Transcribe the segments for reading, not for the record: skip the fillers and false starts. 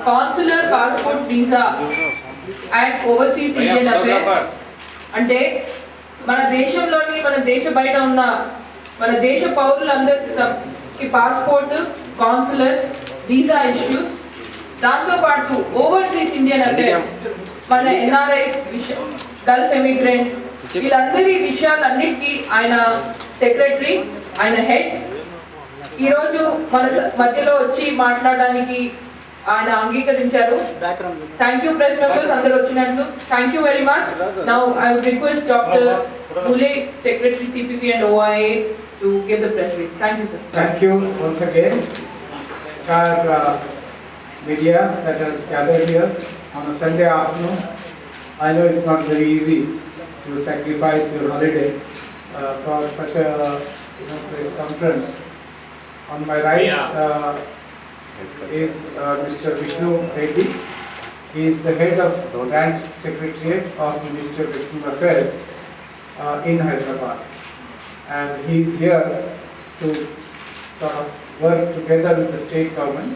consular passport visa and overseas Indian affairs అంటే మన దేశంలోని మన దేశ బయట ఉన్న మన దేశ పౌరులందరికీ పాస్పోర్ట్ కాన్సులర్ వీసా ఇష్యూస్ దాంతో పాటు ఓవర్సీస్ ఇండియన్ అఫైర్స్ మన ఎన్ఆర్ఐస్ గల్ఫ్ ఎమిగ్రెంట్స్ వీళ్ళందరి విషయాలన్నిటికీ ఆయన సెక్రటరీ ఆయన హెడ్ ఈరోజు మన మధ్యలో వచ్చి మాట్లాడడానికి ఆయన అంగీకరించారు. థ్యాంక్ యూ ప్రెస్ మెంబర్స్ అందరూ వచ్చినట్లు. Thank you very much. Now I would request doctor Mulay, Secretary CPP and OIA to give the press brief. Thank you, sir. Thank you once again. Our media that has gathered here on a Sunday afternoon. I know it's not very easy to sacrifice your holiday for such a press conference. On my right is Mr. Vishnu Reddy. He is the head of branch secretariat of Ministry of External Affairs in Hyderabad, and he is here to sort of work together with the state government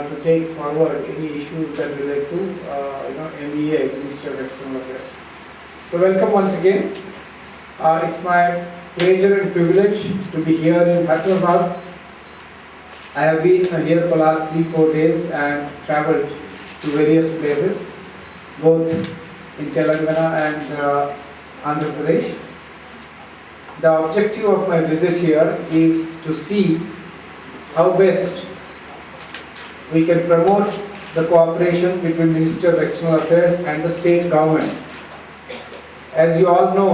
to take forward any issues that relate to MEA, Ministry of External Affairs. So welcome once again. It's my pleasure and privilege to be here in Hyderabad. I have been here for last 3-4 days and travelled to various places, both in Telangana and Andhra Pradesh. The objective of my visit here is to see how best we can promote the cooperation between Ministry of External Affairs and the state government. As you all know,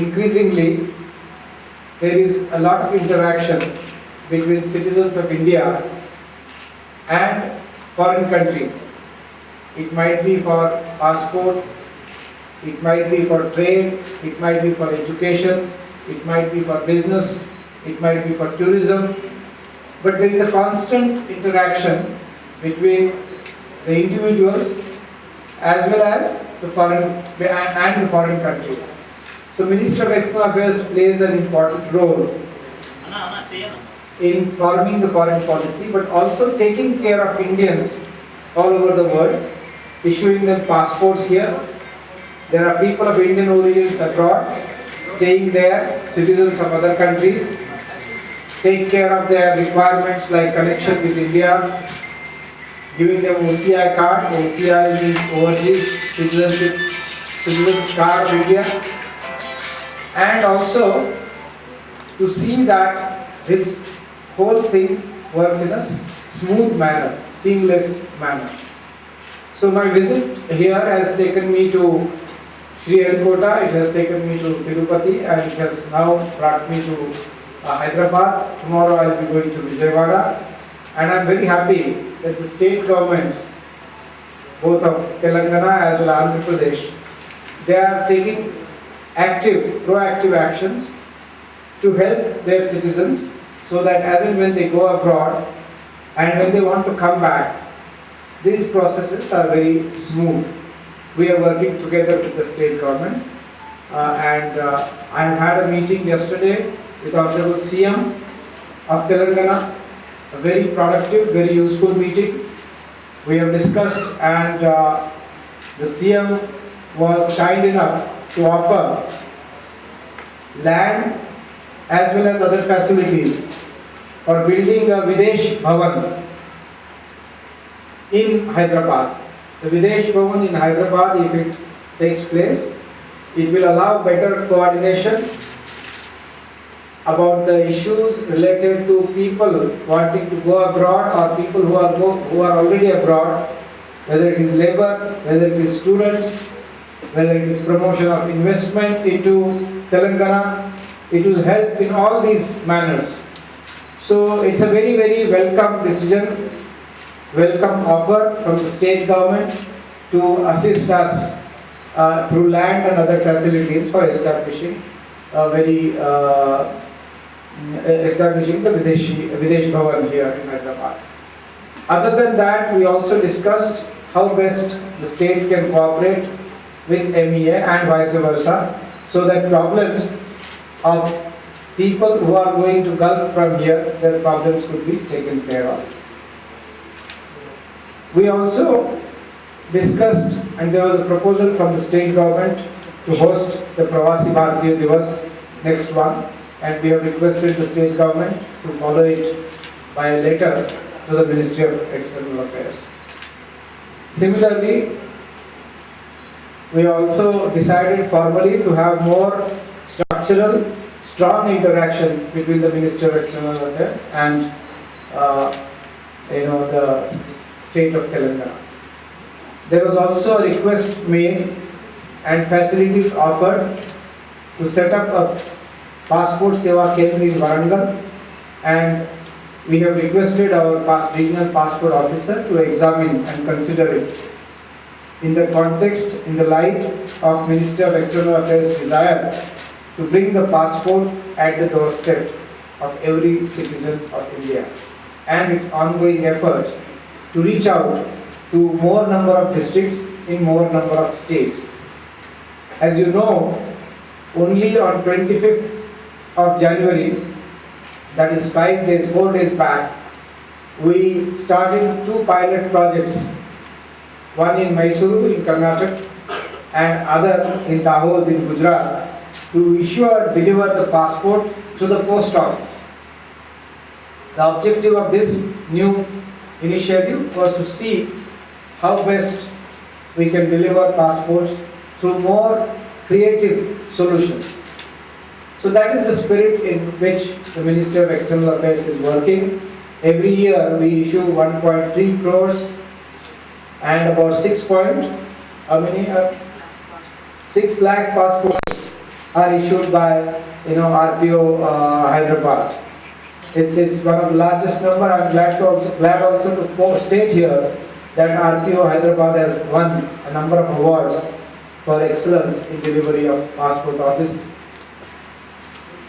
increasingly there is a lot of interaction between citizens of India and foreign countries. It might be for passport, it might be for trade, it might be for education, it might be for business, it might be for tourism, but there is a constant interaction between the individuals as well as the foreign countries. So Ministry of External Affairs plays an important role in forming the foreign policy, but also taking care of Indians all over the world, issuing them passports here. There are people of Indian origins abroad, staying there, citizens of other countries, take care of their requirements like connection with India, giving them OCI card. OCI means Overseas Citizens Card of India, and also to see that this whole thing works in a smooth manner, seamless manner. So my visit here has taken me to Sriharikota, it has taken me to Tirupati, and it has now brought me to Hyderabad. Tomorrow I will be going to Vijayawada, and I am very happy that the state governments, both of Telangana as well as Andhra Pradesh, they are taking proactive actions to help their citizens, so that as and when they go abroad and when they want to come back, these processes are very smooth. We are working together with the state government, and I had a meeting yesterday with Honorable CM of Telangana, a very productive, very useful meeting. We have discussed, and the CM was kind enough to offer land as well as other facilities for building a Videsh Bhavan in Hyderabad. The Videsh Bhavan in Hyderabad, if it takes place, it will allow better coordination about the issues related to people wanting to go abroad or people who are already abroad, whether it is labor, whether it is students, whether it is promotion of investment into Telangana. It will help in all these manners. So it's a very, very welcome decision, welcome offer from the state government to assist us through land and other facilities for establishing the Videsh Bhavan here in Hyderabad. Other than that, we also discussed how best the state can cooperate with MEA and vice versa, so that problems of people who are going to Gulf from here, their problems could be taken care of. We also discussed, and there was a proposal from the state government to host the Pravasi Bharatiya Divas next one, and we have requested the state government to follow it by a letter to the Ministry of External Affairs. Similarly, we also decided formally to have more structural, strong interaction between the Ministry of External Affairs and the state of Telangana. There was also a request made and facilities offered to set up a passport seva kendra in Warangal, and we have requested our regional passport officer to examine and consider it in the context, in the light of Ministry of External Affairs' desire to bring the passport at the doorstep of every citizen of India, and its ongoing efforts to reach out to more number of districts in more number of states. As you know, only on 25th of January, that is 4 days back, we started 2 pilot projects, one in Mysuru in Karnataka and other in Dahod in Gujarat, to issue or deliver the passport to the post office. The objective of this new initiative was to see how best we can deliver passports through more creative solutions. So that is the spirit in which the Ministry of External Affairs is working. Every year we issue 1.3 crores and about 6 lakh passports are issued by RPO Hyderabad. It's one of the largest number. I'm glad also to state here that RPO Hyderabad has won a number of awards for excellence in delivery of passport office.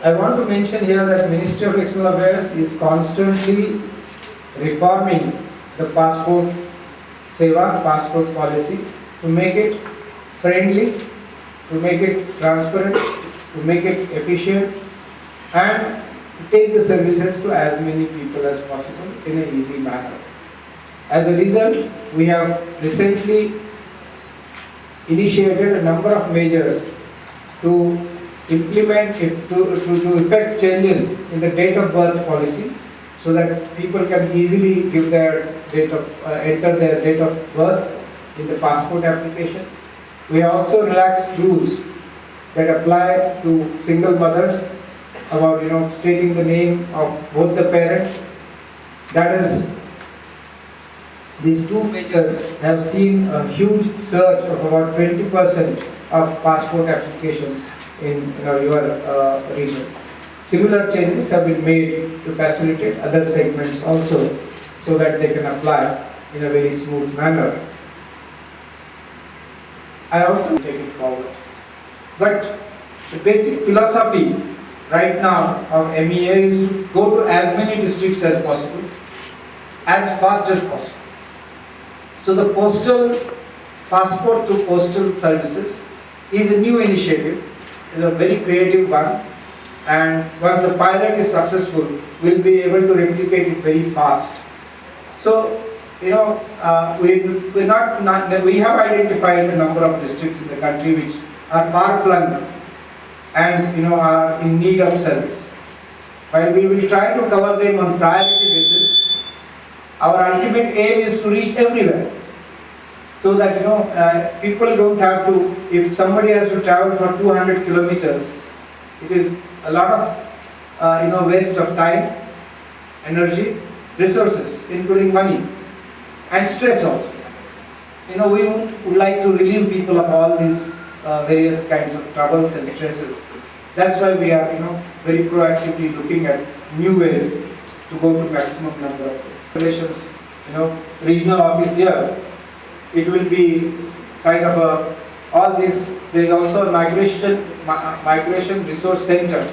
I want to mention here that Ministry of External Affairs is constantly reforming the passport seva, passport policy, to make it friendly, to make it transparent, to make it efficient, and to take the services to as many people as possible in an easy manner. As a result, we have recently initiated a number of measures to implement, to effect changes in the date of birth policy, so that people can easily give their enter their date of birth in the passport application. We have also relaxed rules that apply to single mothers about stating the name of both the parents. That is, these 2 measures have seen a huge surge of about 20% of passport applications in your region. Similar changes have been made to facilitate other segments also, so that they can apply in a very smooth manner. I also take it forward. But the basic philosophy right now of MEA is to go to as many districts as possible, as fast as possible. So the postal passport through postal services is a new initiative, is a very creative one, and once the pilot is successful, we'll be able to replicate it very fast. So we have identified a number of districts in the country which are far flung and are in need of service. While we will try to cover them on priority basis, our ultimate aim is to reach everywhere, so that people don't have to. If somebody has to travel for 200 kilometers, it is a lot of waste of time, energy, resources, including money, and stress also. We would like to relieve people of all these various kinds of troubles and stresses. That's why we are very proactively looking at new ways to go to maximum number of installations. Regional office here, it will be kind of all this. There is also a migration resource center,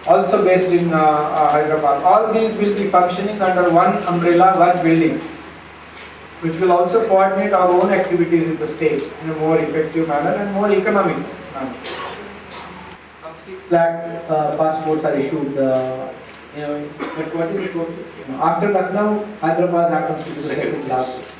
also based in Hyderabad. All these will be functioning under one umbrella, one building, which will also coordinate our own activities in the state in a more effective manner and more economic manner. Some 6 lakh passports are issued. But what is the total? After Lucknow, Hyderabad happens to be the second largest.